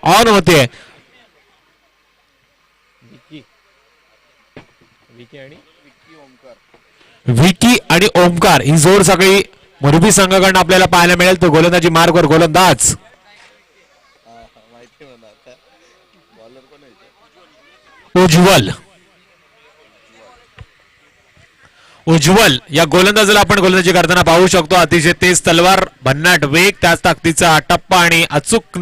On होते. विकी आणि ओमकार ही जोड सगळी मुरबी संघाकडून आपल्याला पाहायला मिळेल. तो गोलंदाजी मार्गवर गोलंदाज उज्ज्वल. उज्ज्वल या गोलंदाजाला आपण गोलंदाजी करताना पाहू शकतो. अतिशय तेज तलवार, भन्नाट वेग, त्याच ताकदीचा टप्पा आणि अचूक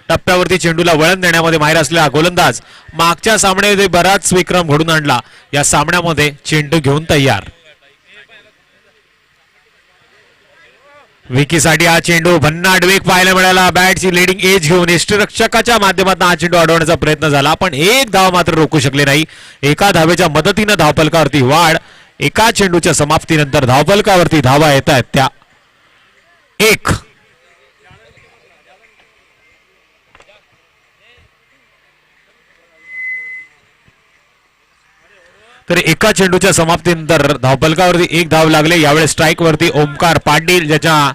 टप्प्यावरती चेंडूला वळण देण्यामध्ये माहिर असलेला गोलंदाज. मागच्या सामन्यामध्ये बराच विक्रम घडून आणला. या सामन्यामध्ये चेंडू घेऊन तयार. विकीसाठी हा चेंडू भन्नाट वेग पाहायला मिळाला. बॅटची लीडिंग एज घेऊन यष्टीरक्षकाच्या माध्यमातून हा चेंडू अडवण्याचा प्रयत्न झाला, पण एक धाव मात्र रोखू शकले नाही. एका धावेच्या मदतीनं धावफलकावरती वाढ. एका चेंडूच्या समाप्तीनंतर धावफलकावरती धावा येत आहेत त्या 1. तर एका चेंडूच्या समाप्तीनंतर धावफलकावरती 1 धाव लागले. यावेळी स्ट्राईक वरती ओमकार पाटील, ज्याच्या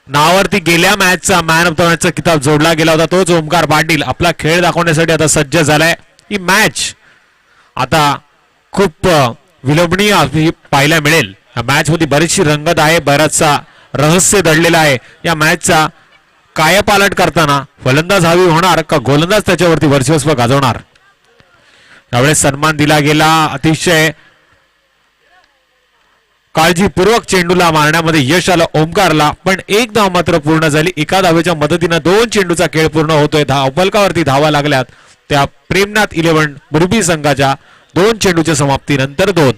नावावरती गेल्या मॅचचा मॅन ऑफ द मॅचचा किताब जोडला गेला होता, तोच ओमकार पाटील आपला खेळ दाखवण्यासाठी आता सज्ज झालाय. ही मॅच आता खूप विलोभनीय पाहायला मिळेल. या मॅच मध्ये बरीचशी रंगत आहे, बराचसा रहस्य दडलेला आहे. या मॅचचा कायापालट करताना फलंदाज हवी होणार का गोलंदाज त्याच्यावरती वर्चस्व गाजवणार. यावेळेस सन्मान दिला गेला. अतिशय काळजीपूर्वक चेंडूला मारण्यामध्ये यश आलं ओमकारला, पण 1 धाव मात्र पूर्ण झाली. एका धावेच्या मदतीनं 2 चेंडूचा खेळ पूर्ण होतोय. धावफलकावरती धावा लागल्यात त्या प्रेमनाथ 11 मुरबी संघाच्या. 2 चेंडूच्या समाप्तीनंतर 2.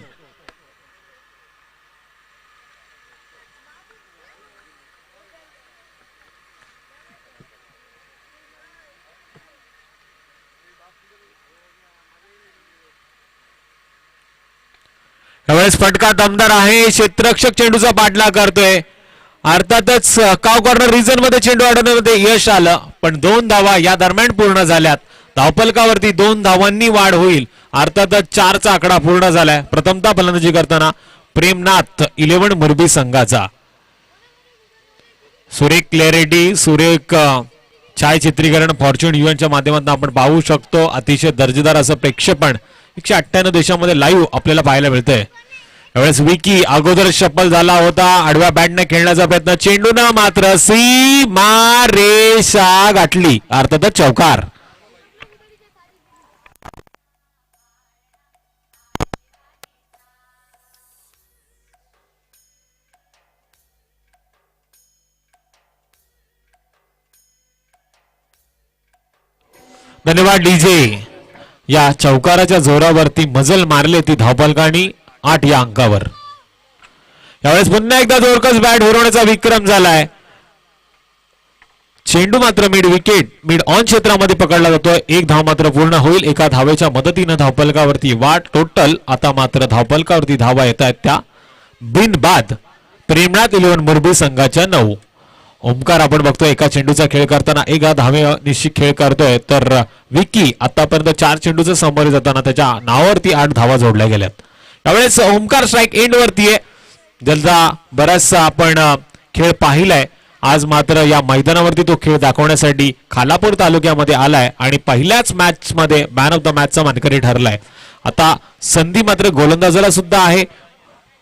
यावेळेस फटका दमदार आहे. क्षेत्ररक्षक चेंडूचा पाठलाग करतोय. अर्थातच काव कॉर्नर रिजन मध्ये चेंडू अडवण्यामध्ये यश आलं, पण 2 धावा या दरम्यान पूर्ण झाल्यात. धावफलकावरती 2 धावांनी वाढ होईल. अर्थातच 4चा आकडा पूर्ण झालाय. प्रथमतः फलंदाजी करताना प्रेमनाथ 11 मुरबी संघाचा. सुरेख क्लॅरिटी, सुरेख छायाचित्रीकरण फॉर्च्यून युएनच्या माध्यमातून आपण पाहू शकतो. अतिशय दर्जेदार असं प्रेक्षेपण 198 देशांमध्ये लाईव्ह आपल्याला पाहायला मिळतंय. यावेळेस विकी अगोदर शफल झाला होता. आडव्या बॅटने खेळण्याचा प्रयत्न, चेंडूनं मात्र सीमा रेषा गाठली. अर्थातच चौकार. धन्यवाद डीजे. या चौकाराच्या जोरावरती मजल मारले ती धावफलकांनी 8 या अंकावर. यावेळेस पुन्हा एकदा जोरकस बॅट हरवण्याचा विक्रम झालाय. चेंडू मात्र मिड विकेट, मिड ऑन क्षेत्रामध्ये पकडला जातोय. 1 धाव मात्र पूर्ण होईल. एका धावेच्या मदतीनं धावफलकावरती वाढ. टोटल आता मात्र धावफलकावरती धावा येत आहेत त्या बिनबाद. प्रेमनाथ 11 मुरबी संघाच्या 9. ओमकार आपण बघतोय एका चेंडूचा खेळ करताना 1 धावे निश्चित खेळ करतोय. तर विकी आतापर्यंत 4 चेंडूचा सामोरे जाताना त्याच्या नावावरती 8 धावा जोडल्या गेल्यात. यावेळेस ओमकार स्ट्राईक एंड वरती आहे, ज्याचा बराचसा आपण खेळ पाहिलाय. आज मात्र या मैदानावरती तो खेळ दाखवण्यासाठी खालापूर तालुक्यामध्ये आलाय आणि पहिल्याच मॅच मध्ये मॅन ऑफ द मॅचचा मानकरी ठरलाय. आता संधी मात्र गोलंदाजाला सुद्धा आहे.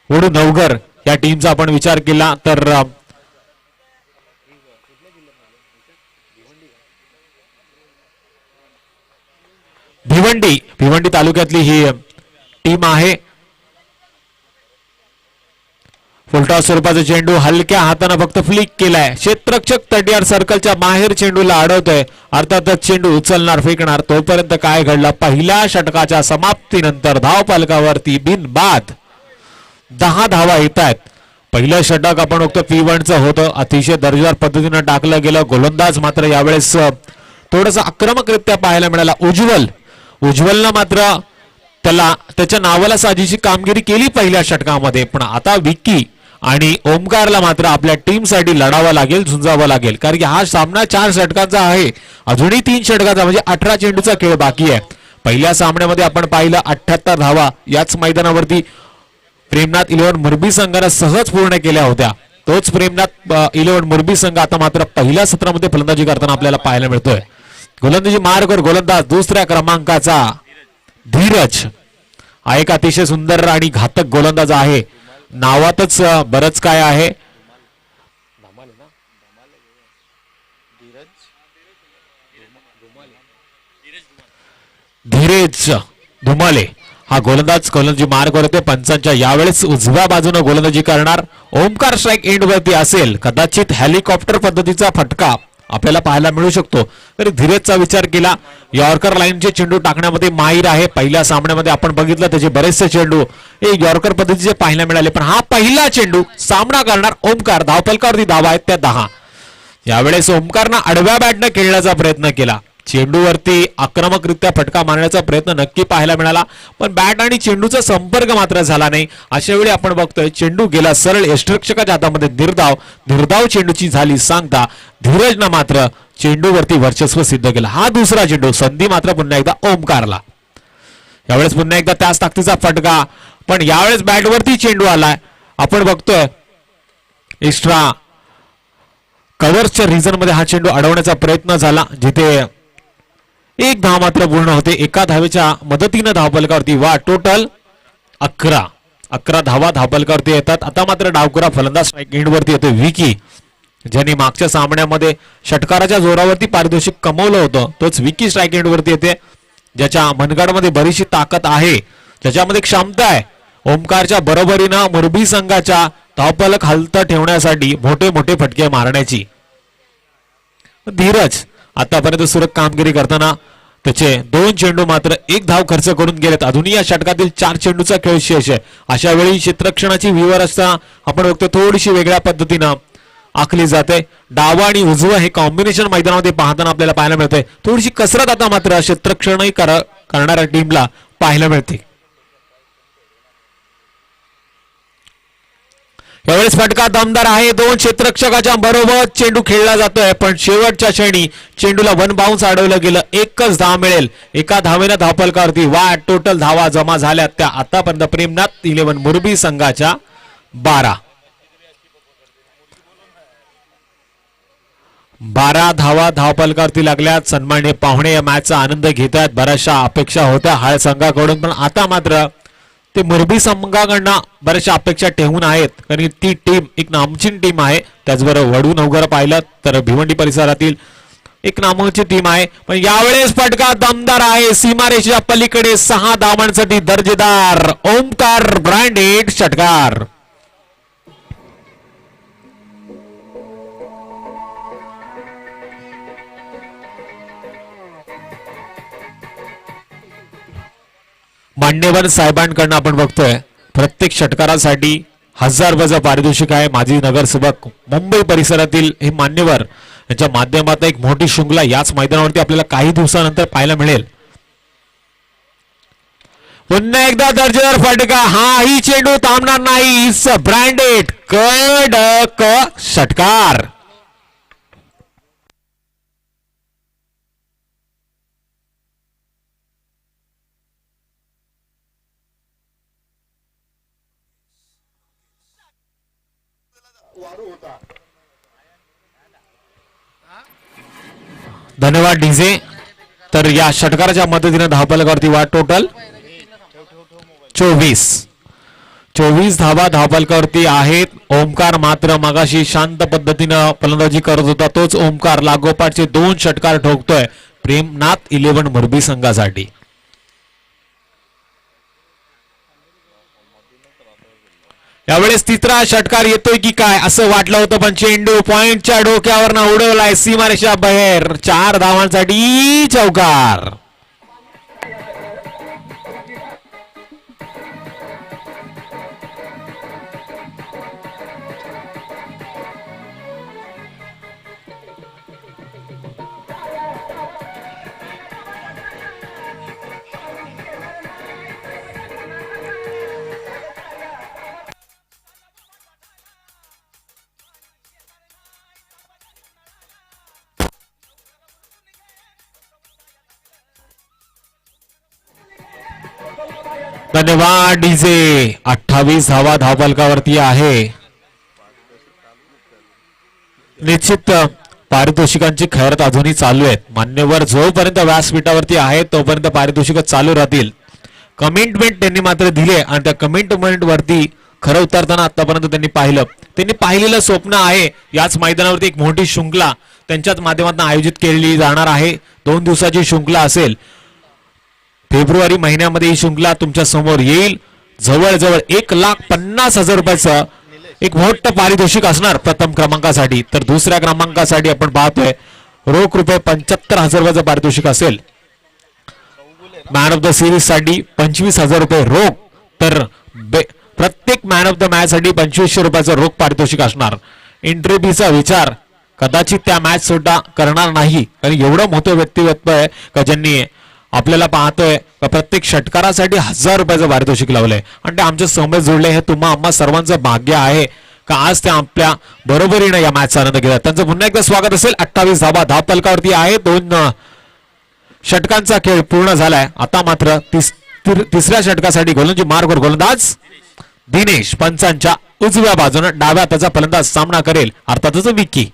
वडू नवघर या टीमचा आपण विचार केला तर भिवंडी तालुक्यातली ही टीम आहे. फुलटॉस स्वरूपाचा चेंडू हलक्या हाताने फक्त फ्लिक केलाय. क्षेत्ररक्षक तटयार सर्कलच्या बाहेर चेंडूला अडवतोय. अर्थातच चेंडू उचलणार, फेकणार. तोपर्यंत काय घडलं, पहिल्या षटकाच्या समाप्तीनंतर धावफलकावरती बिनबाद 10 धावा येत आहेत. पहिलं षटक आपण बघतो P1चं होतं, अतिशय दर्जेदार पद्धतीनं टाकलं गेलं. गोलंदाज मात्र यावेळेस थोडंसं आक्रमकरित्या पाहायला मिळाला. उज्ज्वलनं मात्र त्याला त्याच्या नावाला साजेशी कामगिरी केली पहिल्या षटकामध्ये, पण आता विकी आणि ओमकारला मात्र आपल्या टीमसाठी लढावं लागेल, झुंजावं लागेल. कारण की हा सामना 4 षटकांचा आहे, अजूनही 3 षटकाचा म्हणजे 18 चेंडूचा खेळ बाकी आहे. पहिल्या सामन्यामध्ये आपण पाहिलं 78 धावा याच मैदानावरती प्रेमनाथ 11 मुरबी संघाने सहज पूर्ण केल्या होत्या. तोच प्रेमनाथ 11 मुरबी संघ आता मात्र पहिल्या सत्रामध्ये फलंदाजी करताना आपल्याला पाहायला मिळतोय. गोलंदाजी मार्गवर गोलंदाज दुसऱ्या क्रमांकाचा धीरज हा एक अतिशय सुंदर आणि घातक गोलंदाज आहे. नावातच बरंच काय आहे. धीरज धुमाले हा गोलंदाजी मार्गवर होते. पंचांच्या यावेळेस उजव्या बाजूने गोलंदाजी करणार. ओमकार स्ट्राईक एंड वरती असेल. कदाचित हेलिकॉप्टर पद्धतीचा फटका आपल्याला पाहायला मिळू शकतो. तरी धीरजचा विचार केला. यॉर्कर लाईनचे चेंडू टाकण्यामध्ये माहीर आहे. पहिल्या सामन्यामध्ये आपण बघितलं त्याचे बरेचसे चेंडू हे यॉर्कर पद्धतीचे पाहायला मिळाले. पण हा पहिला चेंडू सामना करणार ओमकार. धावफलकावरती धावा आहेत त्या 10. यावेळेस ओमकारनं आडव्या बॅटनं खेळण्याचा प्रयत्न केला. चेंडूवरती आक्रमकरित्या फटका मारण्याचा प्रयत्न नक्की पाहायला मिळाला. पण बॅट आणि चेंडूचा संपर्क मात्र झाला नाही. अशा वेळी आपण बघतोय चेंडू गेला सरळ यष्टिरक्षकाच्या हातामध्ये. निर्धाव चेंडूची झाली सांगता धीरजनं मात्र चेंडूवरती वर्चस्व सिद्ध केलं. हा दुसरा चेंडू. संधी मात्र पुन्हा एकदा ओमकारला. यावेळेस पुन्हा एकदा त्याच ताकदीचा फटका. पण यावेळेस बॅटवरती चेंडू आलाय. आपण बघतोय एक्स्ट्रा कव्हर्सच्या रिजन मध्ये हा चेंडू अडवण्याचा प्रयत्न झाला. जिथे एक धाव मात्र पूर्ण होते. एका धावेच्या मदतीनं धावफलकावरती टोटल 11 धावा धावफलकावरती येतात. आता मात्र डावकुरा फलंदाज स्ट्राईक एंडवरती येतो विकी, ज्यांनी मागच्या सामन्यामध्ये षटकाराच्या जोरावरती पारितोषिक कमवलं होतं. तोच विकी स्ट्राईक एंडवरती येते, ज्याच्या मनगडमध्ये बरीचशी ताकद आहे, ज्याच्यामध्ये क्षमता आहे ओमकारच्या बरोबरीनं मुरबी संघाच्या धावफलक हलतं ठेवण्यासाठी मोठे मोठे फटके मारण्याची. धीरज आतापर्यंत सुरत कामगिरी करताना त्याचे 2 चेंडू मात्र 1 धाव खर्च करून गेलेत. अजूनही या षटकातील 4 चेंडूचा खेळ शेष आहे. अशा वेळी क्षेत्ररक्षणाची व्यवस्था आपण बघतो थोडीशी वेगळ्या पद्धतीनं आखली जाते. डावा आणि उजवा हे कॉम्बिनेशन मैदानामध्ये पाहताना आपल्याला पाहायला मिळते. थोडीशी कसरत आता मात्र क्षेत्ररक्षणही करणाऱ्या टीमला पाहायला मिळते. यावेळेस फटका दमदार आहे. 2 क्षेत्ररक्षकाच्या बरोबर चेंडू खेळला जातोय. पण शेवटच्या क्षणी चेंडूला वन बाउन्स अडवलं गेलं. एकच धाव मिळेल. एका धावेनं धावफलकावरती टोटल धावा जमा झाल्या त्या आतापर्यंत प्रेमनाथ 11 मुरबी संघाच्या 12 धावा धावफलकावरती लागल्यात. सन्माननीय पाहुणे या मॅचचा आनंद घेत आहेत. बऱ्याचशा अपेक्षा होत्या हळ संघाकडून, पण आता मात्र ते मुरबी संघाकडनं बऱ्याचशा अपेक्षा ठेवून आहेत. कारण ती टीम एक नामचीन टीम आहे. त्याचबरोबर वडून वगैरे पाहिलं तर भिवंडी परिसरातील एक नामवंत टीम आहे. पण यावेळेस फटका दमदार आहे. सीमारेषेच्या पलीकडे 6 धावांसाठी दर्जेदार ओमकार ब्रँडेड षटकार. मान्यवर साहेबांकडनं आपण बघतोय प्रत्येक षटकारासाठी 1000 रुपयाचं पारितोषिक आहे. माजी नगरसेवक मुंबई परिसरातील हे मान्यवर यांच्या माध्यमातून एक मोठी शृंखला याच मैदानावरती आपल्याला काही दिवसानंतर पाहायला मिळेल. पुन्हा एकदा दर्जेदार फटका. हाही चेंडू थांबणार नाही. ब्रँडेड कडक षटकार. धन्यवाद डीजे. तर या षटकाराच्या मदतीने धावफलकावरती टोटल 24 धावा धावफलकावरती आहेत. ओमकार मात्र मगाशी शांत पद्धतीनं फलंदाजी करत होता. तोच ओमकार लागोपाठचे 2 षटकार ठोकतोय प्रेमनाथ 11 मुरबी संघासाठी. यावेळेस तिसरा षटकार येतोय की काय असं वाटलं होतं, पण चेंडू पॉइंटच्या डोक्यावरनं उडवलाय सीमारेषा बाहेर. 4 धावांसाठी चौकार. धन्यवाद डीजे. 28 धावा धावफलकावरती आहे. निश्चित पारितोषिकांची खैरत अजूनही चालू आहे. मान्यवर जोपर्यंत व्यासपीठावरती आहे तोपर्यंत पारितोषिक चालू राहतील. कमिटमेंट त्यांनी मात्र दिले आणि त्या कमिटमेंट वरती खरं उतरताना आतापर्यंत त्यांनी पाहिलं. त्यांनी पाहिलेलं स्वप्न आहे. याच मैदानावरती एक मोठी शृंखला त्यांच्याच माध्यमातून आयोजित केली जाणार आहे. 2 दिवसाची शृंखला असेल. फेब्रुवारी महिन्यामध्ये ही शृंखला तुमच्या समोर येईल. जवळजवळ 1,50,000 रुपयाचं एक मोठं पारितोषिक असणार प्रथम क्रमांकासाठी. तर दुसऱ्या क्रमांकासाठी आपण पाहतोय रोख रुपये 75,000 रुपयाचं पारितोषिक असेल. मॅन ऑफ द सिरीज साठी 25,000 रुपये रोख. तर प्रत्येक मॅन ऑफ द मॅच साठी 2,500 रुपयाचं रोख पारितोषिक असणार. एंट्री फीचा विचार कदाचित त्या मॅच सुद्धा करणार नाही कारण एवढं मोठं व्यक्तिमत्व आहे का ज्यांनी आपल्याला पाहतोय प्रत्येक षटकारासाठी 1,000 रुपयाचं पारितोषिक लावलंय आणि ते आमच्या समोर जोडले. हे तुम्हा आम्हा सर्वांचं भाग्य आहे का आज ते आपल्या बरोबरीनं या मॅचचा आनंद घेतात. त्यांचं पुन्हा एकदा स्वागत असेल. 28 धावा धावफलकावरती आहे. 2 षटकांचा खेळ पूर्ण झालाय. आता मात्र तिसऱ्या षटकासाठी गोलंदाजी मार्गवर गोलंदाज दिनेश पंचांच्या उजव्या बाजूने डाव्या हाताचा फलंदाज सामना करेल अर्थातच विकी.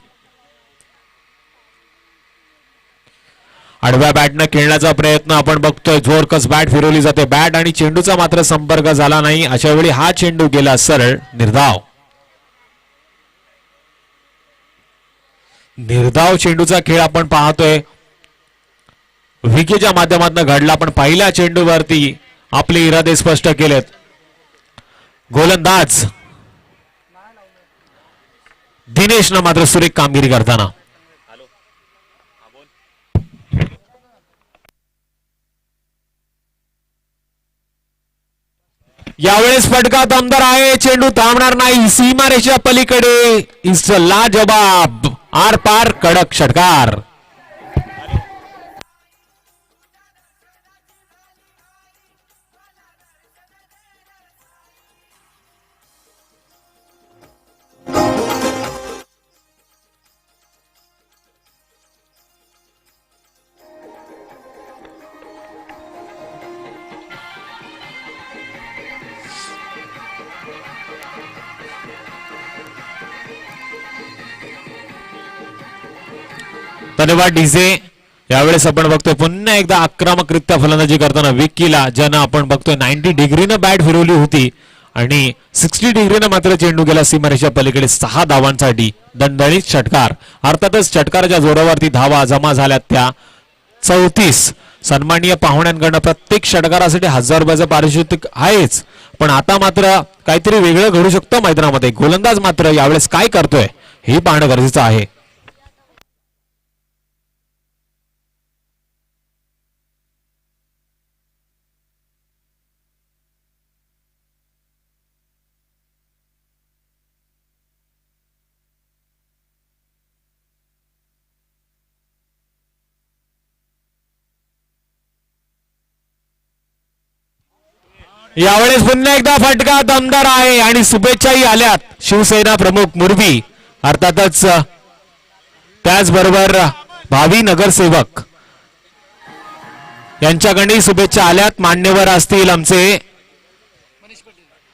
आडव्या बॅटनं खेळण्याचा प्रयत्न आपण बघतोय. जोरकस बॅट फिरवली जाते. बॅट आणि चेंडूचा मात्र संपर्क झाला नाही. अशा वेळी हा चेंडू गेला सरळ निर्धाव. निर्धाव चेंडूचा खेळ आपण पाहतोय. विकीच्या माध्यमातून घडला पण पहिल्या चेंडूवरती आपले इरादे स्पष्ट केलेत. गोलंदाज दिनेशनं मात्र सुरेख कामगिरी करताना यावेळेस फटका दमदार आहे. चेंडू थांबणार नाही. सीमारेषेच्या पलीकडे इस लाजवाब आर पार कडक षटकार. धन्यवाद डीजे. यावेळेस आपण बघतोय पुन्हा एकदा आक्रमकरित्या फलंदाजी करताना विकीला ज्यानं आपण बघतोय 90 डिग्रीनं बॅट फिरवली होती आणि 60 डिग्रीनं मात्र चेंडू गेला सीमारेषेच्या पलीकडे 6 धावांसाठी दणदणीत षटकार. अर्थातच षटकाराच्या जोरावरती धावा जमा झाल्यात त्या 34. सन्माननीय पाहुण्यांकडनं प्रत्येक षटकारासाठी 1,000 रुपयाचं पारितोषिक आहेच पण आता मात्र काहीतरी वेगळं घडू शकतं मैदानामध्ये. गोलंदाज मात्र यावेळेस काय करतोय हे पाहणं गरजेचं आहे. यावेळेस पुन्हा एकदा फटका दमदार आहे आणि शुभेच्छाही आल्यात शिवसेना प्रमुख मुरबी अर्थातच त्याचबरोबर भावी नगरसेवक यांच्याकडे शुभेच्छा आल्यात. मान्यवर असतील आमचे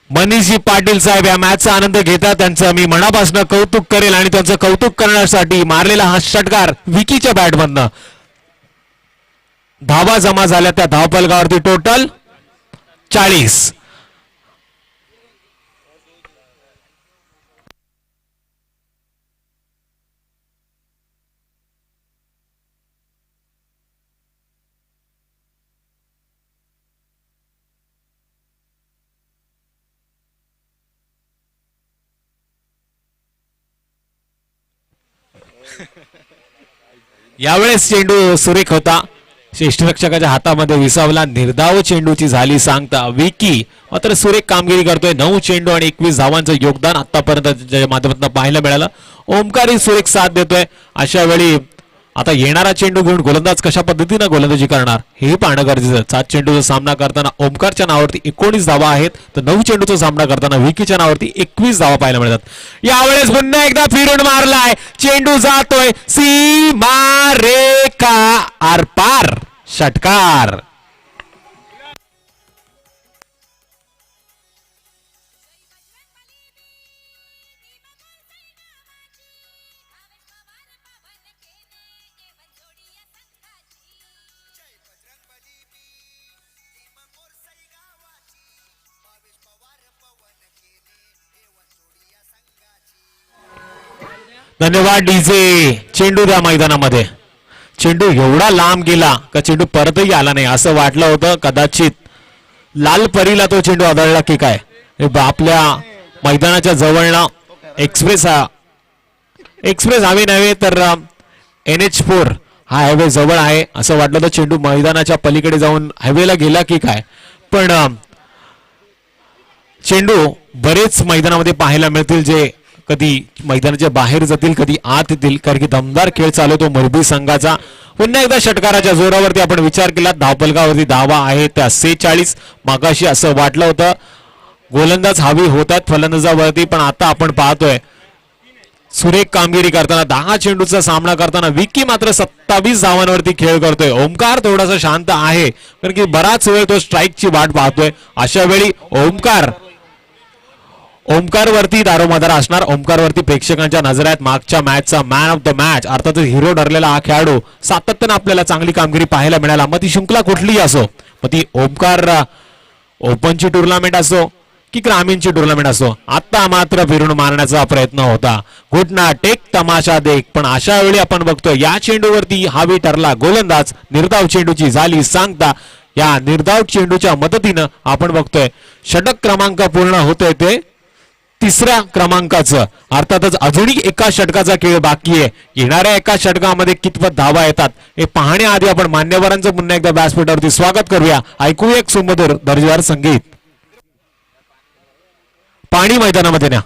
मनीषजी पाटील साहेब या मॅचचा आनंद घेतात. त्यांचं मी मनापासून कौतुक करेल आणि त्यांचं कौतुक करण्यासाठी मारलेला हा षटकार विकीच्या बॅटमधनं धावा जमा झाल्या त्या धावफलकावरती टोटल 40. यावेळेस चेंडू सुरेख होता. श्रेष्ठरक्षकाच्या हातामध्ये विसावला. निर्धाव चेंडूची झाली सांगता. विकी मात्र सुरेख कामगिरी करतोय. 9 चेंडू आणि 21 धावांचं योगदान आतापर्यंत माध्यमातून पाहायला मिळालं. ओमकारी सुरेख साथ देतोय. अशा वेळी आता येणारा चेंडू घेऊन गोलंदाज कशा पद्धतीने गोलंदाजी करणार हे पाहणं गरजेचं. 7 चेंडूचा सामना करताना ओमकारच्या नावावरती 19 धावा आहेत तर 9 चेंडूचा सामना करताना विकीच्या नावावरती 21 धावा पाहायला मिळतात. यावेळेस पुन्हा एकदा फिरून मारलाय. चेंडू जातोय सीमा रेखा आरपार षटकार. धन्यवाद डीजे. चेंडू द्या मैदानामध्ये. चेंडू एवढा लांब गेला का चेंडू परतही आला नाही असं वाटलं होतं. कदाचित लाल परीला तो चेंडू आदळला की काय. आपल्या मैदानाच्या जवळना एक्सप्रेस हायवे नव्हे तर NH4 हा हायवे जवळ आहे असं वाटलं तर चेंडू मैदानाच्या पलीकडे जाऊन हायवेला गेला की काय. पण चेंडू बरेच मैदानामध्ये पाहायला मिळतील जे कधी मैदानाच्या बाहेर जातील कधी आत येतील कारण की दमदार खेळ चालू तो मोरबी संघाचा. पुन्हा एकदा षटकाराच्या जोरावरती आपण विचार केला धावफलकावरती धावा आहे त्या 46. मागाशी असं वाटलं होतं गोलंदाज हवी होतात फलंदाजावरती पण आता आपण पाहतोय सुरेख कामगिरी करताना 10 चेंडूचा सामना करताना विकी मात्र 27 धावांवरती खेळ करतोय. ओमकार थोडासा शांत आहे कारण की बराच वेळ तो स्ट्राईकची वाट पाहतोय. अशा वेळी ओमकार वरती दारोमदार असणार. ओमकार वरती प्रेक्षकांच्या नजरात मागच्या मॅचचा मॅन ऑफ द मॅच अर्थातच हिरो ठरलेला हा खेळाडू सातत्यानं आपल्याला चांगली कामगिरी पाहायला मिळाला. मग ती शृंखला कुठलीही असो मग ती ओमकार ओपनची टुर्नामेंट असो की ग्रामीणची टुर्नामेंट असो आता मात्र फिरून मारण्याचा प्रयत्न होता. घुटना टेक तमाशा देख. पण अशा वेळी आपण बघतोय या चेंडूवरती हावी ठरला गोलंदाज. निर्धाव चेंडूची झाली सांगता. या निर्धाव चेंडूच्या मदतीनं आपण बघतोय षटक क्रमांक पूर्ण होतोय ते 3ऱ्या क्रमांकाचं. अर्थातच अजूनही एका षटकाचा खेळ बाकी आहे. येणाऱ्या एका षटकामध्ये कितपत धावा येतात हे पाहण्याआधी आपण मान्यवरांचं पुन्हा एकदा व्यासपीठावरती स्वागत करूया. ऐकूया एक सुमधुर दर्जेदार संगीत. पाणी मैदानामध्ये न्या.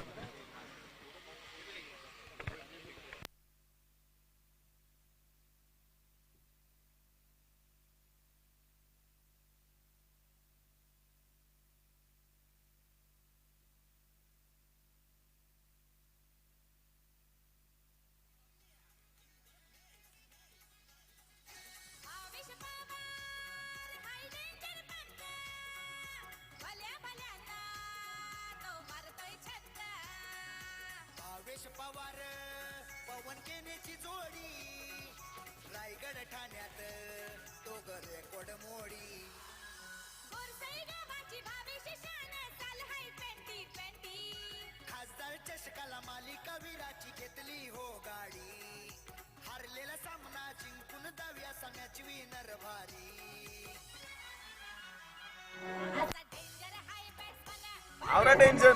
पवार पवन केनेची जोडी रायगड ठाण्यात तो रेकॉर्ड मोडी बोरसई गावाची भावेशी शान चाल हाय 2020 खासदार चषकाला मालिका वीराची घेतली हो गाडी हारलेला सामना जिंकून दाव्या सांगण्याची विनर भारी डेंजर हाय बॅट्समन आवरा डेंजर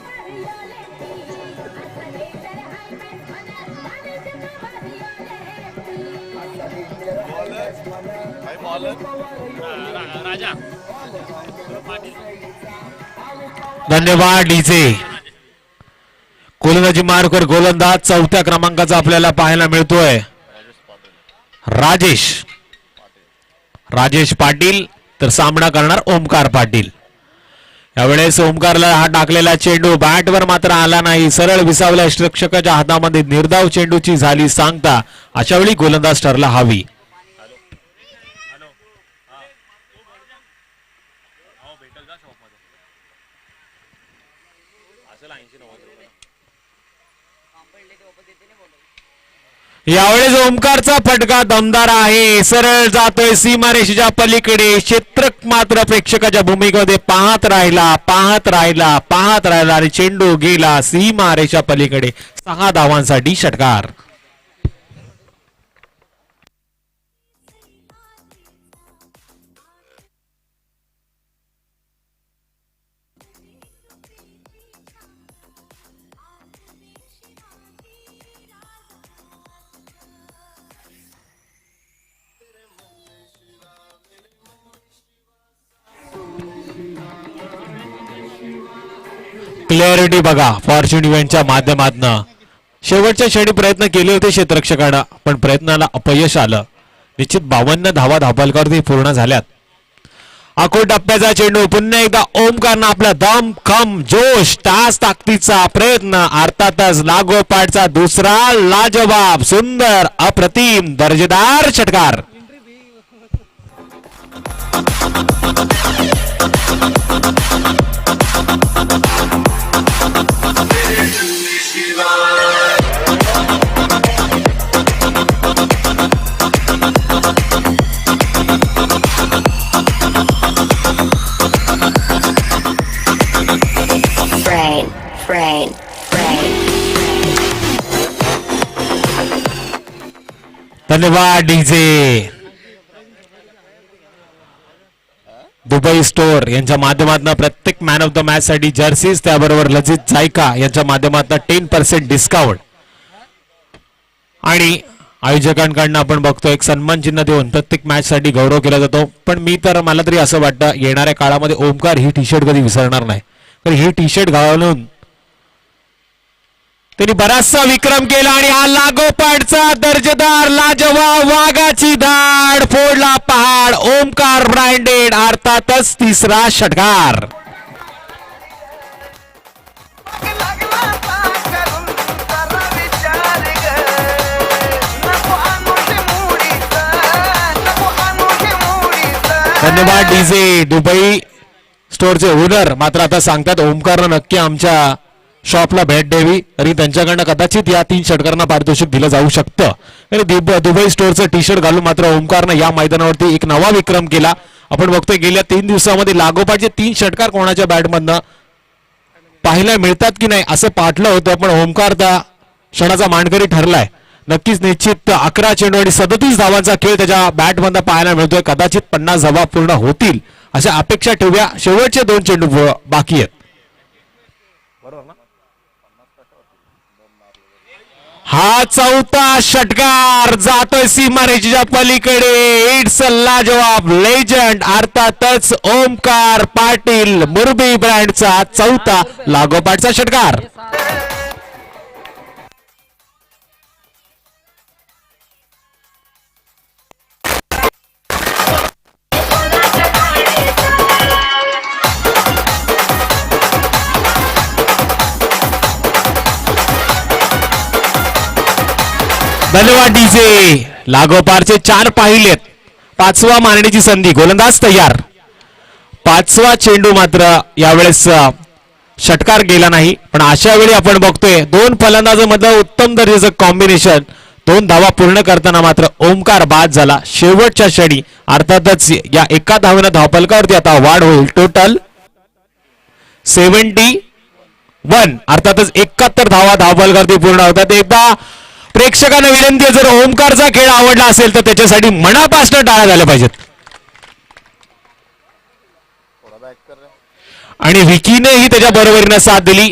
धन्यवाद डीजे. गोलंदाजी मार्कर गोलंदाज 4थ्या क्रमांकाचा आपल्याला पाहायला मिळतोय राजेश पाटील तर सामना करणार ओमकार पाटील. यावेळेस ओमकारला हा टाकलेला चेंडू बॅटवर मात्र आला नाही. सरळ विसावला रक्षकाच्या हातामध्ये. निर्धाव चेंडूची झाली सांगता. अशा वेळी गोलंदाज ठरला हवी. यावेळेस ओमकारचा फटका दमदार आहे. सरळ जातोय सीमारेषेच्या पलीकडे. क्षेत्रक मात्र प्रेक्षकाच्या भूमिकेमध्ये पाहत राहिला आणि चेंडू गेला सीमारेषा पलीकडे. 6 धावांसाठी षटकार. क्लॅरिटी बघा फॉर्च्यून इव्हेंटच्या माध्यमातून. शेवटच्या क्षणी प्रयत्न केले होते क्षेत्ररक्षकानं पण प्रयत्नाला अपयश आलं. निश्चित 52 धावा धावफलकावरती पूर्ण झाल्यात. आखो टप्प्याचा चेंडू पुन्हा एकदा ओमकारनं आपला दम खम जोश ताकदीचा प्रयत्न. अर्थातच लागोपाठचा दुसरा लाजवाब सुंदर अप्रतिम दर्जेदार षटकार. धन्यवाद डीजे. दुबई स्टोअर यांच्या माध्यमातून प्रत्येक मॅन ऑफ द मॅच साठी जर्सीज त्याबरोबर लजित जायका यांच्या माध्यमातून 10% डिस्काउंट आणि आयोजकांकडनं आपण बघतो एक सन्मान चिन्ह देऊन प्रत्येक मॅच साठी गौरव केला जातो. पण मला तरी असं वाटतं येणाऱ्या काळामध्ये ओमकार ही टी शर्ट कधी विसरणार नाही, कारण ही टी शर्ट घालून त्यांनी बराचसा विक्रम केला आणि हा लागोपाठचा दर्जेदार लाजवाब वाघाची धाड फोडला पहाड. ओमकार ब्रँडेड अर्थातच तिसरा षटकार. लागला करून जरा विचार ग नको अनोखे मुडीच नको अनोखे मुडीच. धन्यवाद डीजे. दुबई स्टोअरचे ओनर मात्र आता सांगतात ओमकारनं नक्की आमच्या शॉपला भेट द्यावी, तरी त्यांच्याकडनं कदाचित या 3 षटकारांना पारितोषिक दिलं जाऊ शकतं. आणि दुबई स्टोअरचं टी शर्ट घालून मात्र ओमकारनं या मैदानावरती एक नवा विक्रम केला. आपण बघतोय गेल्या 3 दिवसामध्ये लागोपाठचे 3 षटकार कोणाच्या बॅटमधनं पाहायला मिळतात की नाही असं पाठलं होतं, पण ओमकार त्या क्षणाचा मानकरी ठरलाय. नक्कीच निश्चित 11 चेंडू आणि 37 धावांचा खेळ त्याच्या बॅटमधनं पाहायला मिळतोय. कदाचित 50 धावा पूर्ण होतील अशा अपेक्षा ठेवूया. शेवटचे 2 चेंडू बाकी आहेत. हा चौथा षटकार जातोय सीमारेषेच्या पलीकडे. इट्स लाजवाब लेजंड अर्थातच ओमकार पाटील मुरबी ब्रँडचा चौथा लागोपाठचा षटकार. धन्यवाद डीजे. लागोपाठचे 4 पाहिलेत. 5वा मारण्याची संधी. गोलंदाज तयार. 5वा चेंडू मात्र यावेळेस षटकार गेला नाही, पण अशा वेळी आपण बघतोय 2 फलंदाजांमधलं उत्तम दर्जाचं कॉम्बिनेशन. 2 धावा पूर्ण करताना मात्र ओमकार बाद झाला शेवटच्या क्षणी. अर्थातच या एका धावेनं धावफलकावरती आता वाढ होईल. टोटल 71. अर्थातच 71 धावा धावफलकावरती पूर्ण होतात. एकदा प्रेक्षकांना विनंती आहे, जर ओमकारचा खेळ आवडला असेल तर त्याच्यासाठी मनापासून टाळ्या झाल्या पाहिजेत. आणि विकीनेही त्याच्या बरोबरीनं साथ दिली.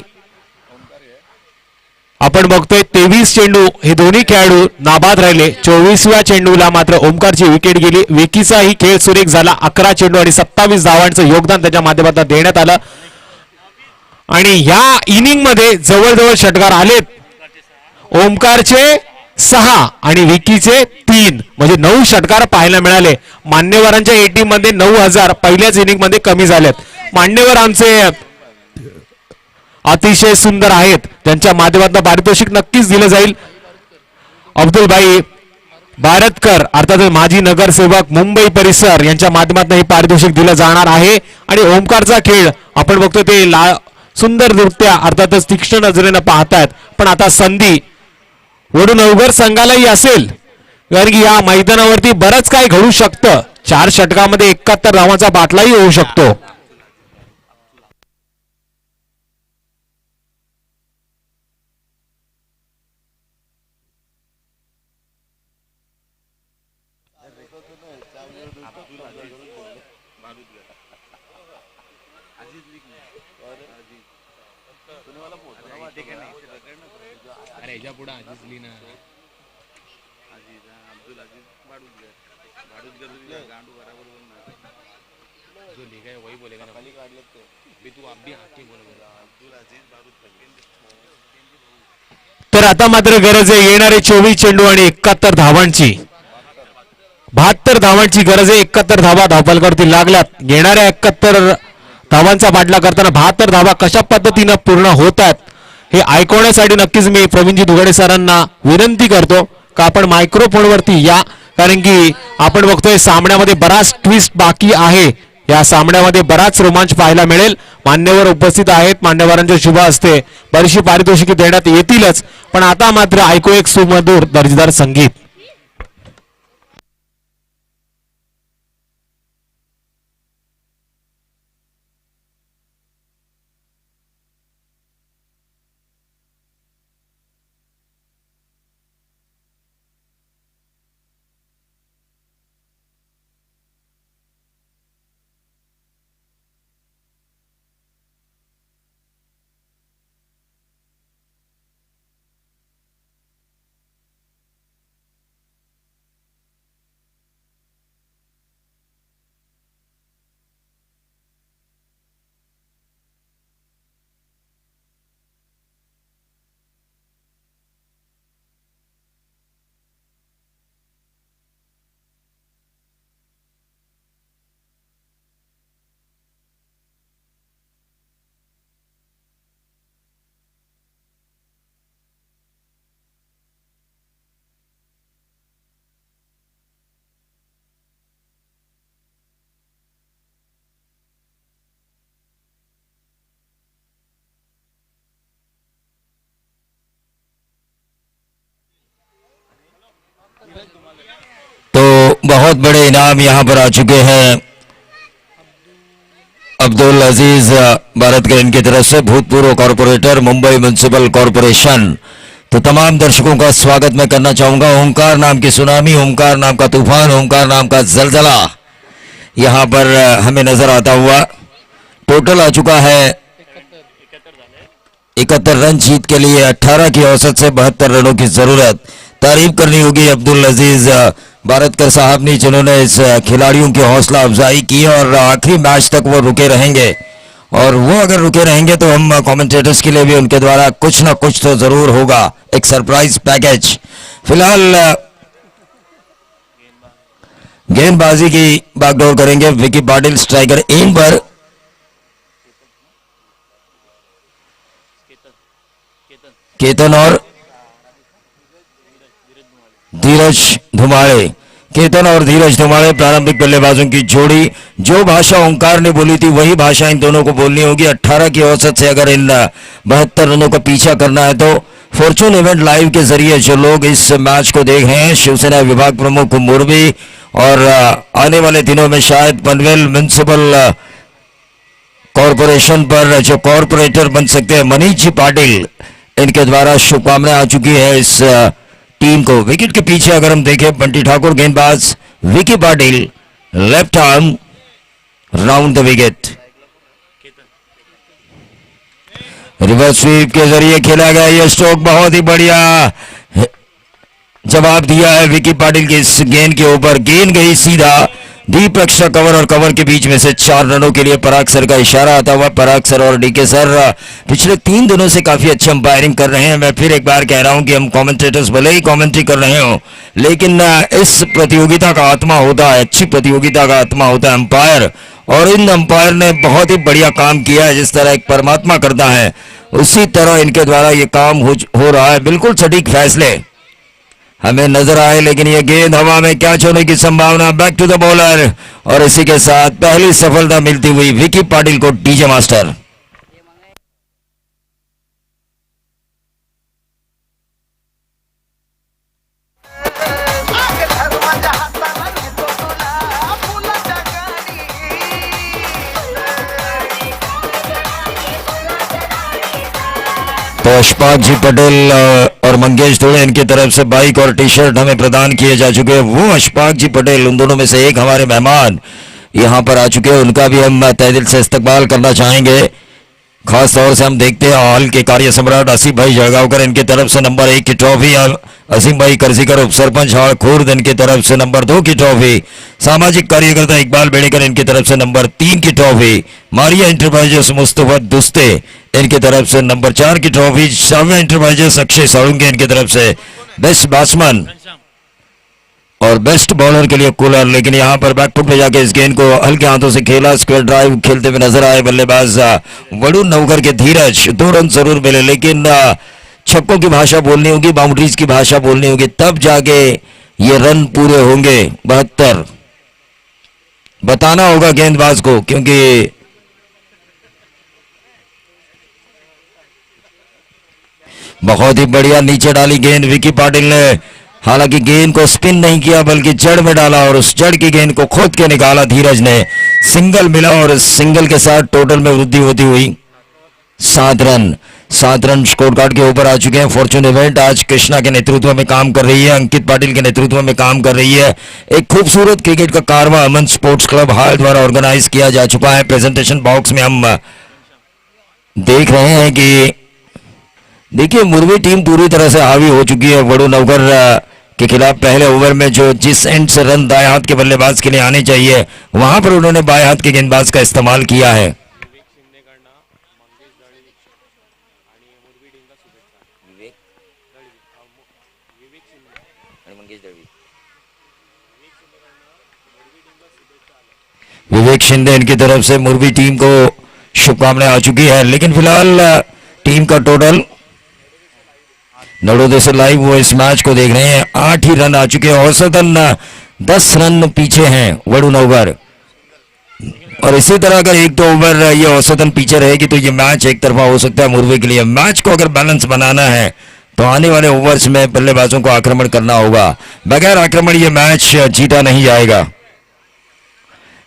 आपण बघतोय 23 चेंडू हे दोन्ही खेळाडू नाबाद राहिले. 24व्या चेंडूला मात्र ओमकारची विकेट गेली. विकीचाही खेळ सुरेख झाला. 11 चेंडू आणि 27 धावांचं योगदान त्याच्या माध्यमातून देण्यात आलं. आणि या इनिंग मध्ये जवळजवळ षटकार आलेत. ओमकारचे 6 आणि विकीचे 3 म्हणजे 9 षटकार पाहायला मिळाले. मान्यवरांच्या एटीम मध्ये 9000 पहिल्याच इनिंग मध्ये कमी झालेत. मान्यवर आमचे अतिशय सुंदर आहेत, त्यांच्या माध्यमातून पारितोषिक नक्कीच दिलं जाईल. अब्दुलभाई भारतकर अर्थात माजी नगरसेवक मुंबई परिसर यांच्या माध्यमातून हे पारितोषिक दिलं जाणार आहे. आणि ओमकारचा खेळ आपण बघतो ते सुंदर नृत्य अर्थातच तीक्ष्ण नजरेनं पाहतायत. पण आता संधी वडूनवगर संघालाही असेल, कारण की या मैदानावरती बरंच काय घडू शकतं. 4 षटकामध्ये 71 धावांचा बाटलाही होऊ शकतो. तर आता मात्र गरज आहे येणारे 24 चेंडू आणि 71 धावांची. 72 धावांची गरज आहे. 71 धावा धावफलकावरती लागल्यात. येणाऱ्या 71 धावांचा बाटला करताना 72 धावा कशा पद्धतीनं पूर्ण होतात हे ऐकवण्यासाठी नक्कीच मी प्रवीणजी दुगाडे सरांना विनंती करतो का आपण मायक्रोफोनवरती या, कारण की आपण बघतोय सामन्यामध्ये बराच ट्विस्ट बाकी आहे. या सामन्यामध्ये बराच रोमांच पाहायला मिळेल. मान्यवर उपस्थित आहेत. मान्यवरांच्या शुभ हस्ते बरीचशी पारितोषिके देण्यात येतीलच. पण आता मात्र ऐकू एक सुमधुर दर्जेदार संगीत. बहुत बड़े इनाम यहां पर आ चुके हैं अब्दुल अजीज भारत के इनकी तरफ से भूतपूर्व कॉरपोरेटर मुंबई म्युनिसिपल कॉरपोरेशन। तो तमाम दर्शकों का स्वागत मैं करना चाहूंगा। ओंकार नाम की सुनामी, ओंकार नाम का तूफान, ओंकार नाम का जलजला यहां पर हमें नजर आता हुआ। टोटल आ चुका है 71 रन जीत के लिए 18 की औसत से 72 रनों की जरूरत। तारीफ करनी होगी अब्दुल अजीज भारतकर साहब ने, जिन्होंने इस खिलाड़ियों की हौसला अफजाई की और आखिरी मैच तक वो रुके रहेंगे। और वो अगर रुके रहेंगे तो हम कमेंटेटर्स के लिए भी उनके द्वारा कुछ ना कुछ तो जरूर होगा, एक सरप्राइज पैकेज। फिलहाल गेंदबाजी की बागडोर करेंगे विकी पाटिल स्ट्राइकर एम पर। केतन और धीरज धुमाड़े, केतन और धीरज धुमाड़े प्रारंभिक बल्लेबाजों की जोड़ी। जो भाषा ओंकार ने बोली थी वही भाषा इन दोनों को बोलनी होगी। 18 की औसत से अगर इन 72 रनों का पीछा करना है तो फॉर्चून इवेंट लाइव के जरिए जो लोग इस मैच को देख रहे हैं, शिवसेना विभाग प्रमुख मुरबी और आने वाले दिनों में शायद पनवेल म्युनिसिपल कॉरपोरेशन पर जो कॉरपोरेटर बन सकते हैं मनीष जी पाटिल, इनके द्वारा शुभकामनाएं आ चुकी है इस टीम को। विकेट के पीछे अगर हम देखें, बंटी ठाकुर गेंदबाज, Vicky Patil left arm round the wicket. Reverse sweep के जरिए खेला गया यह स्ट्रोक, बहुत ही बढ़िया जवाब दिया है विकी पाटिल की इस गेंद के ऊपर। गेंद गई सीधा डीप एक्स्ट्रा कवर और कवर के बीच में से 4 रनों के लिए पराग सर का इशारा आता हुआ। पराग सर और डीके सर पिछले 3 दिनों से काफी अच्छी अंपायरिंग कर रहे हैं। मैं फिर एक बार कह रहा हूं कि हम कमेंटेटर्स भले ही कमेंट्री कर रहे हो, लेकिन इस प्रतियोगिता का आत्मा होता है, अच्छी प्रतियोगिता का आत्मा होता है अंपायर। और इन अंपायर ने बहुत ही बढ़िया काम किया है। जिस तरह एक परमात्मा करता है उसी तरह इनके द्वारा ये काम हो रहा है। बिल्कुल सटीक फैसले हमें नजर आए, लेकिन ये गेंद हवा में कैच होने की संभावना। बैक टू द बॉलर और इसी के साथ पहली सफलता मिलती हुई विकी पाटिल को डीजे मास्टर। माग धर माझ्या हाताला नेतो तुला फुलाच्या तो अशफाक जी पटेल और मंगेश धोड़े इनकी तरफ से बाइक और टी शर्ट हमें प्रदान किए जा चुके हैं। वो अशफाक जी पटेल, उन दोनों में से एक हमारे मेहमान यहां पर आ चुके हैं, उनका भी हम तहे दिल से इस्तकबाल करना चाहेंगे। खास तौर से हम देखते हैं हाल के कार्य सम्राट आसिफ भाई जळगावकर, इनकी तरफ से नंबर 1 की ट्रॉफी। असीम भाई करसीकर उप सरपंच हाड़ खुर्द, इनकी तरफ से नंबर 2 की ट्रॉफी। सामाजिक कार्यकर्ता इकबाल बेड़ेकर, इनकी तरफ से नंबर 3 की ट्रॉफी। मारिया इंटरप्राइजेस मुस्तफा दुस्ते, इनकी तरफ से नंबर 4 की ट्रॉफी। साविया इंटरप्राइजेस अक्षय साळुंके, इनकी तरफ से बेस्ट बैट्समैन और बेस्ट बॉलर के लिए कूलर। लेकिन यहां पर बैकफुट पे जाके इस गेंद को हल्के हाथों से खेला, स्क्वायर ड्राइव खेलते हुए नजर आए बल्लेबाज वरुण नवकर के धीरज। 2 रन जरूर मिले, लेकिन छक्कों की भाषा बोलनी होगी, बाउंड्रीज की भाषा बोलनी होगी, तब जाके ये रन पूरे होंगे। 72 बताना होगा गेंदबाज को, क्योंकि बहुत ही बढ़िया नीचे डाली गेंद विकी पाटिल ने। हालांकि गेंद को स्पिन नहीं किया बल्कि जड़ में डाला और उस जड़ की गेंद को खोद के निकाला धीरज ने। सिंगल मिला और इस सिंगल के साथ टोटल में वृद्धि होती हुई 7 रन। 7 रन स्कोर कार्ड के ऊपर आ चुके हैं। फॉर्चून इवेंट आज कृष्णा के नेतृत्व में काम कर रही है, अंकित पाटिल के नेतृत्व में काम कर रही है। एक खूबसूरत क्रिकेट का कारवां अमन स्पोर्ट्स क्लब हाल द्वारा ऑर्गेनाइज किया जा चुका है। प्रेजेंटेशन बॉक्स में हम देख रहे हैं कि देखिए मुरबी टीम पूरी तरह से हावी हो चुकी है। वरुण नवकर के खिलाफ पहले ओवर में जो जिस एंड से रन दाएं हाथ के बल्लेबाज के लिए आने चाहिए, वहां पर उन्होंने बाएं हाथ के गेंदबाज का इस्तेमाल किया है। विवेक शिंदे, इनकी तरफ से मुरबी टीम को शुभकामनाएं आ चुकी है। लेकिन फिलहाल टीम का टोटल नड़ोदे से लाइव वो इस मैच को देख रहे हैं। 8 ही रन आ चुके हैं, औसतन 10 रन पीछे हैं वरुण ओवर। और इसी तरह अगर 1-2 ओवर ये औसतन पीछे रहेगी तो ये मैच एक तरफा हो सकता है मुरबी के लिए। मैच को अगर बैलेंस बनाना है तो आने वाले ओवर्स में बल्लेबाजों को आक्रमण करना होगा, बगैर आक्रमण ये मैच जीता नहीं जाएगा।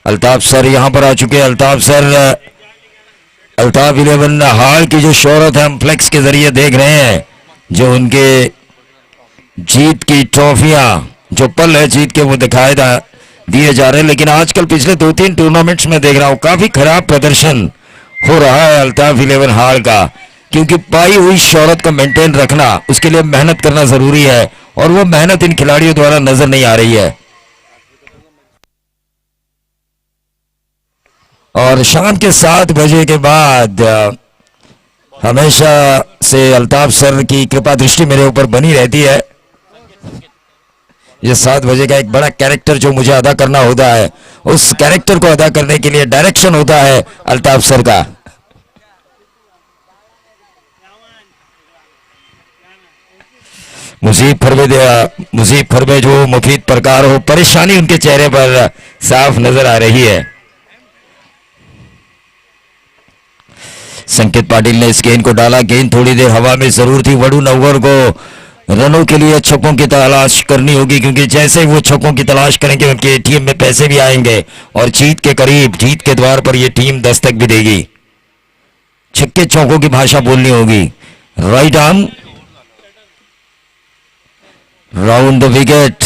अल्ताफ सर यहां पर आ चुके हैं। अल्ताफ सर, अल्ताफ 11 हाल की जो शोहरत है हम फ्लेक्स के जरिए देख रहे हैं, जो उनके जीत की ट्रॉफियां, जो पल है जीत के वो दिए जा रहे हैं। लेकिन आजकल पिछले 2-3 टूर्नामेंट्स में देख रहा हूं काफी खराब प्रदर्शन हो रहा है अल्ताफ 11 हाल का, क्योंकि पाई हुई शोहरत को मेंटेन रखना, उसके लिए मेहनत करना जरूरी है और वो मेहनत इन खिलाड़ियों द्वारा नजर नहीं आ रही है। और शाम के 7 बजे के बाद हमेशा से अल्ताफ सर की कृपा दृष्टि मेरे ऊपर बनी रहती है। ये 7 बजे का एक बड़ा कैरेक्टर जो मुझे अदा करना होता है, उस कैरेक्टर को अदा करने के लिए डायरेक्शन होता है अल्ताफ सर का। मुजीब फरवे जो मुफीद प्रकार हो, परेशानी उनके चेहरे पर साफ नजर आ रही है। संकेत पाटिल ने इस गेंद को डाला, गेंद थोड़ी देर हवा में जरूर थी। वरुण नवघर को रनों के लिए छक्कों की तलाश करनी होगी, क्योंकि जैसे वो छक्कों की तलाश करेंगे उनकी टीम में पैसे भी आएंगे और जीत के करीब, जीत के द्वार पर ये टीम दस्तक भी देगी। छक्के चौकों की भाषा बोलनी होगी। Right arm round the wicket,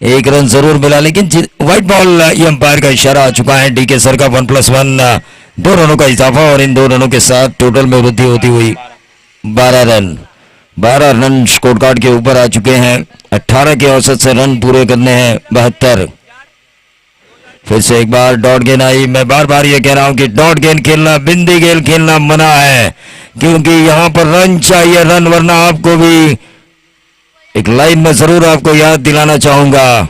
एक रन जरूर मिला, लेकिन व्हाइट बॉल, ये अंपायर का इशारा आ चुका है। डीके सर का 1+1, 2 रनों का इजाफा और इन 2 रनों के साथ टोटल में वृद्धि होती हुई 12 रन। 12 रन स्कोर कार्ड के ऊपर आ चुके हैं। 18 के औसत से रन पूरे करने हैं 72। फिर से एक बार डॉट गेंद आई। मैं बार बार ये कह रहा हूं कि डॉट गेंद खेलना, बिंदी गेंद खेलना मना है, क्योंकि यहां पर रन चाहिए, रन, वरना आपको भी एक लाइन में जरूर आपको याद दिलाना चाहूंगा,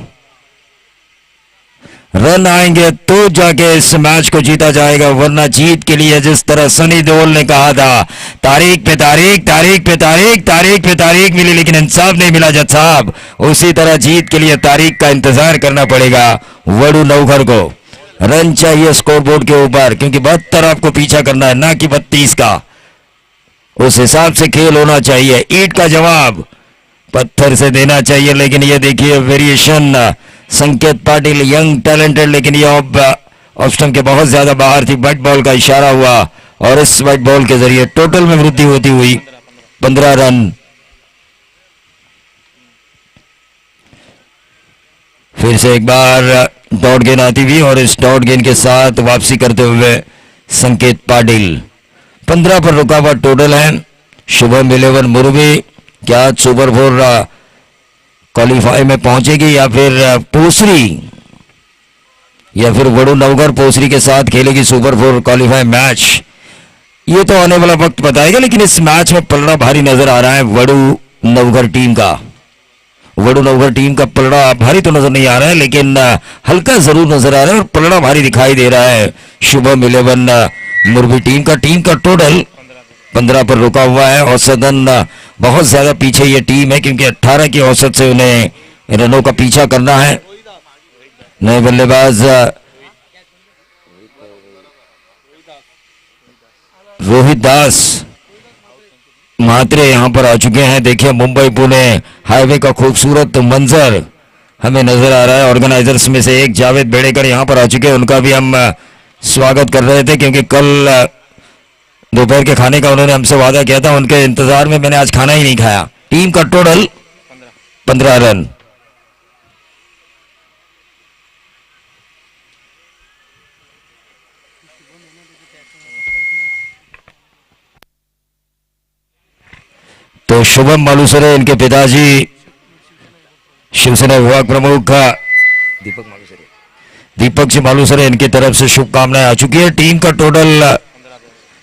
रन आएंगे तो जाके इस मैच को जीता जाएगा, वरना जीत के लिए जिस तरह सनी देओल ने कहा था, तारीख पे तारीख, तारीख पे तारीख, तारीख पे तारीख मिली लेकिन इंसाफ नहीं मिला जज साहब, उसी तरह जीत के लिए तारीख का इंतजार करना पड़ेगा वरुण नवघर को। रन चाहिए स्कोरबोर्ड के ऊपर, क्योंकि 72 आपको पीछा करना है, ना कि 32 का। उस हिसाब से खेल होना चाहिए। ईंट का जवाब पत्थर से देना चाहिए, लेकिन ये देखिए वेरिएशन। संकेत पाटिल यंग टैलेंटेड, लेकिन ये ऑफ स्टंप के बहुत ज्यादा बाहर थी। व्हाइट बॉल का इशारा हुआ और इस व्हाइट बॉल के जरिए टोटल में वृद्धि होती हुई 15 रन। फिर से एक बार डॉट गेंद आती हुई और इस डॉट गेंद के साथ वापसी करते हुए संकेत पाटिल। 15 पर रुका हुआ टोटल है। शुभम 11 मुर्वी क्या सुपर 4 क्वालिफाई में पहुंचेगी या फिर पोसरी, या फिर वरुण नवघर पोसरी के साथ खेलेगी सुपर 4 क्वालिफाई मैच, ये तो आने वाला वक्त बताएगा। लेकिन इस मैच में पलड़ा भारी नजर आ रहा है वरुण नवघर टीम का। वरुण नवघर टीम का पलड़ा भारी तो नजर नहीं आ रहा है, लेकिन हल्का जरूर नजर आ रहा है और पलड़ा भारी दिखाई दे रहा है शुभम 11 मुर्वी टीम का टोटल 15 पर रुका हुआ है। औसतन बहुत ज्यादा पीछे ये टीम है, क्योंकि 18 की औसत से उन्हें रनों का पीछा करना है। नए बल्लेबाज रोहित दास महात्रे यहां पर आ चुके हैं। देखिए मुंबई पुणे हाईवे का खूबसूरत मंजर हमें नजर आ रहा है। ऑर्गेनाइजर्स में से एक जावेद बेड़ेकर यहां पर आ चुके हैं, उनका भी हम स्वागत कर रहे थे, क्योंकि कल दोपहर के खाने का उन्होंने हमसे वादा किया था। उनके इंतजार में मैंने आज खाना ही नहीं खाया। टीम का टोटल 15 रन। तो शुभम मालूसरे, इनके पिताजी शिवसेना विभाग प्रमुख दीपक जी मालूसरे, इनकी तरफ से शुभकामनाएं आ चुकी है। टीम का टोटल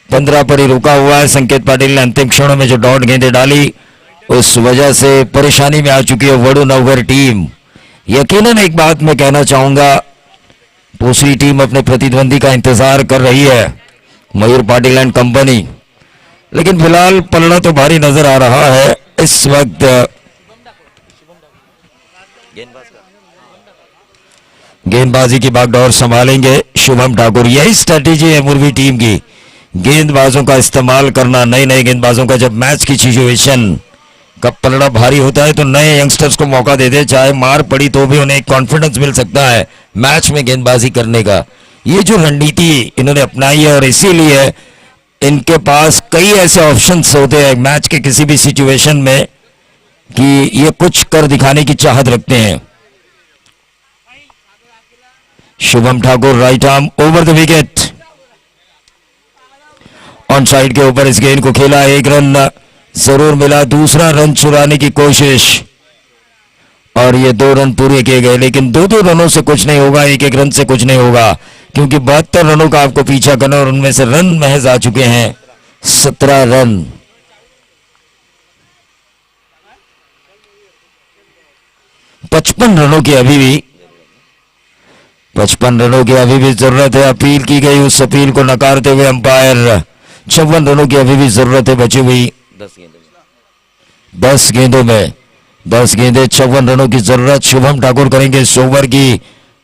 15 पर ही रुका हुआ है। संकेत पाटिल ने अंतिम क्षणों में जो डॉट गेंदें डाली, उस वजह से परेशानी में आ चुकी है वरुण नवघर टीम। यकीनन एक बात मैं कहना चाहूंगा, दूसरी टीम अपने प्रतिद्वंदी का इंतजार कर रही है, मयूर पाटिल एंड कंपनी, लेकिन फिलहाल पलड़ा तो भारी नजर आ रहा है इस वक्त। गेंदबाजी की बागडोर संभालेंगे शुभम ठाकुर। यही स्ट्रेटेजी है मुर्वी टीम की, गेंदबाजों का इस्तेमाल करना, नए नए गेंदबाजों का। जब मैच की सिचुएशन का पलड़ा भारी होता है तो नए यंगस्टर्स को मौका देते हैं, चाहे मार पड़ी तो भी उन्हें एक कॉन्फिडेंस मिल सकता है मैच में गेंदबाजी करने का। ये जो रणनीति इन्होंने अपनाई है और इसीलिए इनके पास कई ऐसे ऑप्शंस होते हैं मैच के किसी भी सिचुएशन में कि ये कुछ कर दिखाने की चाहत रखते हैं। Shubham Thakur right arm over the wicket, on side के ऊपर इस गेंद को खेला, एक रन जरूर मिला, दूसरा रन चुराने की कोशिश और ये 2 रन पूरे किए गए, लेकिन 2-2 रनों से कुछ नहीं होगा, 1-1 रन से कुछ नहीं होगा क्योंकि 72 रनों का आपको पीछा करना और उनमें से रन महज आ चुके हैं 17 रन। पचपन रनों की अभी भी 55 रनों की अभी भी जरूरत है। अपील की गई, उस अपील को नकारते हुए अंपायर 56 रनों की अभी भी जरूरत है बची हुई 10 गेंदों में 10 गेंदें 56 रनों की जरूरत। शुभम ठाकुर करेंगे इस ओवर की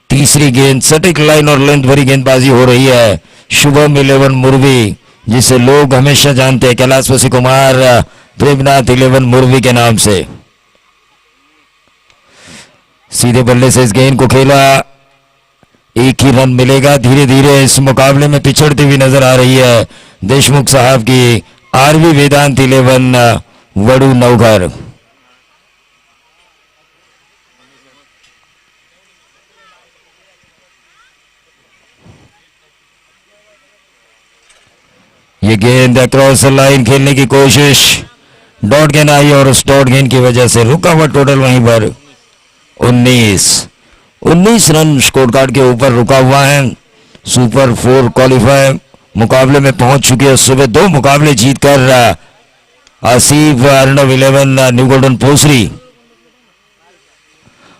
तीसरी गेंद, सटीक लाइन और लेंथ भरी गेंदबाजी हो रही है। शुभम 11 मुर्वी, जिसे लोग हमेशा जानते हैं कैलाशवासी कुमार प्रेमनाथ 11 मुर्वी के नाम से। सीधे बल्ले से इस गेंद को खेला, एक ही रन मिलेगा। धीरे धीरे इस मुकाबले में पिछड़ती हुई नजर आ रही है देशमुख साहब की आरवी वेदांत 11 वडू नवघर। ये गेंद अक्रॉस लाइन खेलने की कोशिश, डॉट गेंद आई और उस डॉट गेंद की वजह से रुका हुआ टोटल वहीं पर 19 रन स्कोर कार्ड के ऊपर रुका हुआ है। सुपर 4 क्वालिफाई मुकाबले में पहुंच चुके हैं। सुबह 2 मुकाबले जीतकर आसिफ अर्नव 11 न्यू गोल्डन पोसरी,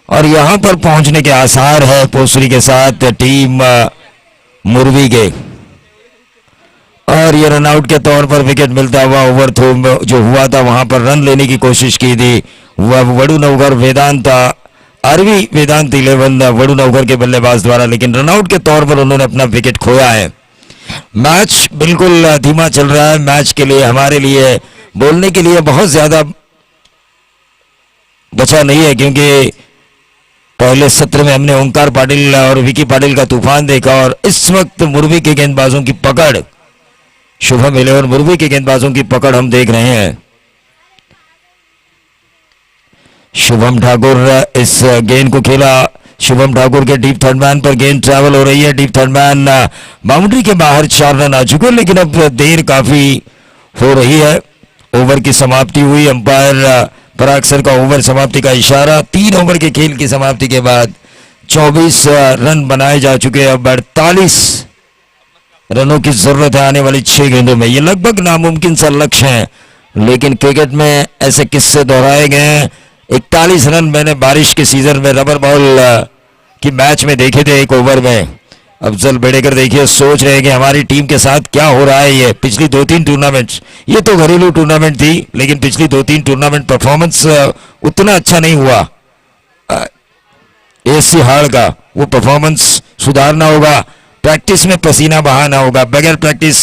और यहां पर पहुंचने के आसार है पोसरी के साथ टीम मुरवी के। और ये रनआउट के तौर पर विकेट मिलता हुआ ओवर थ्रो जो हुआ था वहां पर रन लेने की कोशिश की थी वह वडू नवघर वेदांत आरवी वेदांत 11 वडू नवघर के बल्लेबाज द्वारा, लेकिन रनआउट के तौर पर उन्होंने अपना विकेट खोया है। मैच बिल्कुल धीमा चल रहा है। मैच के लिए हमारे लिए बोलने के लिए बहुत ज्यादा बचा नहीं है क्योंकि पहले सत्र में हमने ओंकार पाटिल और विकी पाटिल का तूफान देखा और इस वक्त मुरवी के गेंदबाजों की पकड़, शुभम 11 मुरवी के गेंदबाजों की पकड़ हम देख रहे हैं। शुभम ठाकुर इस गेंद को खेला, शुभम ठाकुर के डीप थर्ड मैन पर गेंद ट्रैवल हो रही है। डीप थर्ड मैन बाउंड्री के बाहर 4 रन आ चुके हैं, लेकिन अब देर काफी हो रही है। ओवर की समाप्ति हुई, अंपायर पराग सर का ओवर समाप्ति का इशारा। 3 ओवर के खेल की समाप्ति के बाद 24 रन बनाए जा चुके हैं। अब 48 रनों की जरूरत है आने वाली 6 गेंदों में। ये लगभग नामुमकिन सा लक्ष्य है, लेकिन क्रिकेट में ऐसे किस्से दोहराए गए हैं। 41 रन मैंने बारिश के सीजन में रबर बॉल की मैच में देखे थे एक ओवर में। अफजल बेड़ेकर देखिए सोच रहे हैं कि हमारी टीम के साथ क्या हो रहा है। ये पिछली 2-3 टूर्नामेंट्स, ये तो घरेलू टूर्नामेंट थी, लेकिन पिछली 2-3 टूर्नामेंट परफॉर्मेंस उतना अच्छा नहीं हुआ। एससी हाड़ का वो परफॉर्मेंस सुधारना होगा, प्रैक्टिस में पसीना बहाना होगा। बगैर प्रैक्टिस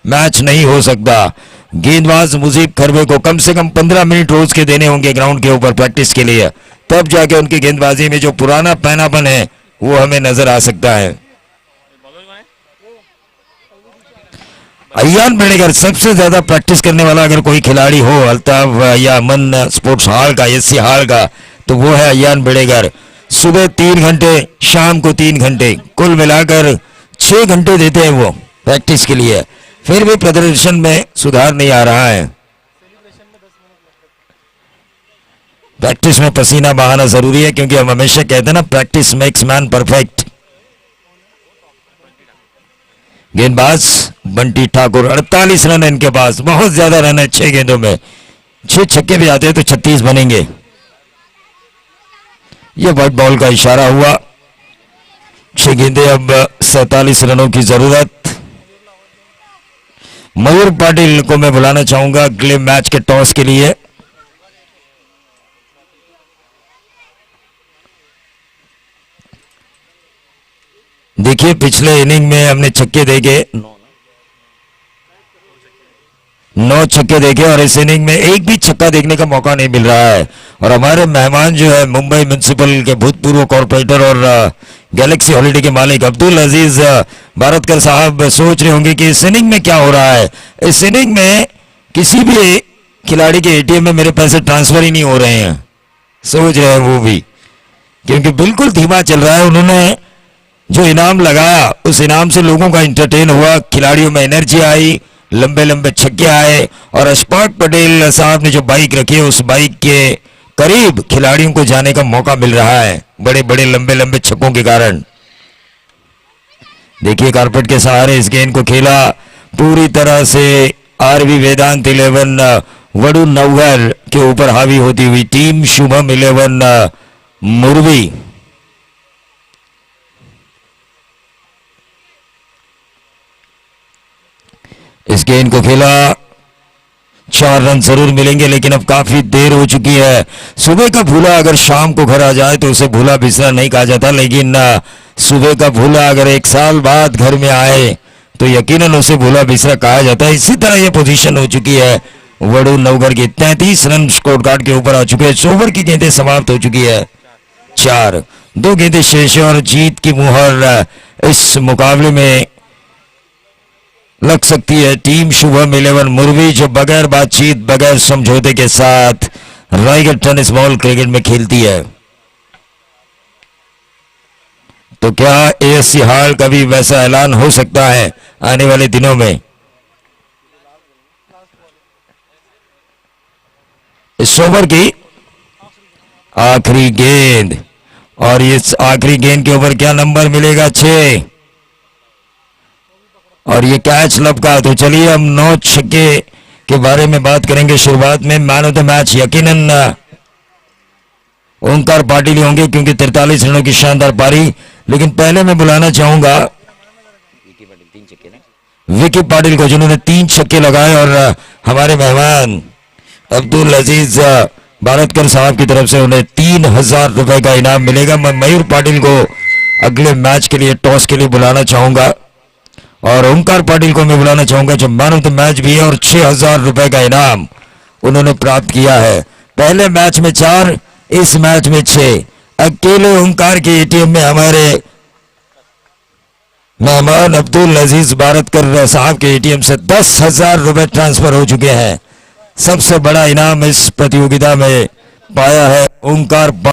मैच नहीं हो सकता। गेंदबाज मुजीब खरबे को कम से कम 15 मिनट रोज के देने होंगे ग्राउंड के ऊपर प्रैक्टिस के लिए, तब जाके उनकी गेंदबाजी में जो पुराना पैनापन है वो हमें नजर आ सकता है। अयान बेड़ेकर सबसे ज्यादा प्रैक्टिस करने वाला अगर कोई खिलाड़ी हो अल्ताफ या अमन स्पोर्ट्स हाल का, एससी हाल का, तो वो है अयान बेड़ेकर। सुबह 3 घंटे, शाम को 3 घंटे, कुल मिलाकर 6 घंटे देते हैं वो प्रैक्टिस के लिए। फिर भी प्रदर्शन में सुधार नहीं आ रहा है। प्रैक्टिस में पसीना बहाना जरूरी है, क्योंकि हम हमेशा कहते हैं ना, प्रैक्टिस मेक्स मैन परफेक्ट। गेंदबाज बंटी ठाकुर, 48 रन है इनके पास, बहुत ज्यादा रन है 6 गेंदों में। 6 छक्के भी आते हैं तो 36 बनेंगे। यह व्हाइट बॉल का इशारा हुआ। 6 गेंदे, अब 47 रनों की जरूरत। मयूर पाटिल को मैं बुलाना चाहूंगा अगले मैच के टॉस के लिए। देखिए पिछले इनिंग में हमने छक्के देके 9 छक्के देखे और इस इनिंग में एक भी छक्का देखने का मौका नहीं मिल रहा है। और हमारे मेहमान जो है मुंबई म्युनिसिपल के भूतपूर्व कॉर्पोरेटर और गैलेक्सी हॉलीडे के मालिक अब्दुल अजीज भारतकर साहब सोच रहे होंगे कि इस इनिंग में क्या हो रहा है। इस इनिंग में किसी भी खिलाड़ी के एटीएम में मेरे पैसे ट्रांसफर ही नहीं हो रहे हैं, सोच रहे हैं वो भी, क्योंकि बिल्कुल धीमा चल रहा है। उन्होंने जो इनाम लगाया उस इनाम से लोगों का इंटरटेन हुआ, खिलाड़ियों में एनर्जी आई, लंबे लंबे छक्के आए और अशफाक पटेल साहब ने जो बाइक रखी है उस बाइक के करीब खिलाड़ियों को जाने का मौका मिल रहा है बड़े बड़े लंबे लंबे छक्कों के कारण। देखिए कारपेट के सहारे इस गेंद को खेला पूरी तरह से आरवी वेदांत 11 वडू नवगर के ऊपर हावी होती हुई टीम शुभम 11 मुरवी। इस गेंद को खेला, 4 रन जरूर मिलेंगे लेकिन अब काफी देर हो चुकी है। सुबह का भूला अगर शाम को घर आ जाए तो उसे भूला बिसरा नहीं कहा जाता, लेकिन सुबह का भूला अगर 1 साल बाद घर में आए तो यकीनन उसे भूला बिसरा कहा जाता है। इसी तरह यह पोजीशन हो चुकी है वडू नवगर की। 33 रन स्कोर कार्ड के ऊपर आ चुके हैं। 100 ओवर की गेंदें समाप्त हो चुकी है, 4 2 गेंदें शेष है और जीत की मुहर इस मुकाबले में लग सकती है टीम शुभम 11 मुरवी, जो बगैर बातचीत बगैर समझौते के साथ रायगढ़ टेनिस बॉल क्रिकेट में खेलती है। तो क्या एएससी हाल का भी वैसा ऐलान हो सकता है आने वाले दिनों में? इस ओवर की आखिरी गेंद और इस आखिरी गेंद के ऊपर क्या नंबर मिलेगा? 6 और ये कैच लपका। तो चलिए हम 9 छक्के के बारे में बात करेंगे। शुरुआत में मैन ऑफ द मैच यकीनन ओंकार पाटिल होंगे क्योंकि 43 रनों की शानदार पारी। लेकिन पहले मैं बुलाना चाहूंगा विकी पाटिल को जिन्होंने 3 छक्के लगाए और हमारे मेहमान अब्दुल अजीज भारतकर साहब की तरफ से उन्हें 3000 रुपए का इनाम मिलेगा। मैं मयूर पाटिल को अगले मैच के लिए टॉस के लिए बुलाना चाहूंगा और ओंकार पाटिल को मैं बुलाना चाहूंगा जो मैन ऑफ द मैच भी है और 6000 रुपए का इनाम उन्होंने प्राप्त किया है। पहले मैच में 4, इस मैच में 6। अकेले ओंकार के एटीएम में हमारे मेहमान अब्दुल अजीज भारतकर साहब के एटीएम से 10,000 रुपए ट्रांसफर हो चुके हैं। सबसे बड़ा इनाम इस प्रतियोगिता में पाया है ओंकार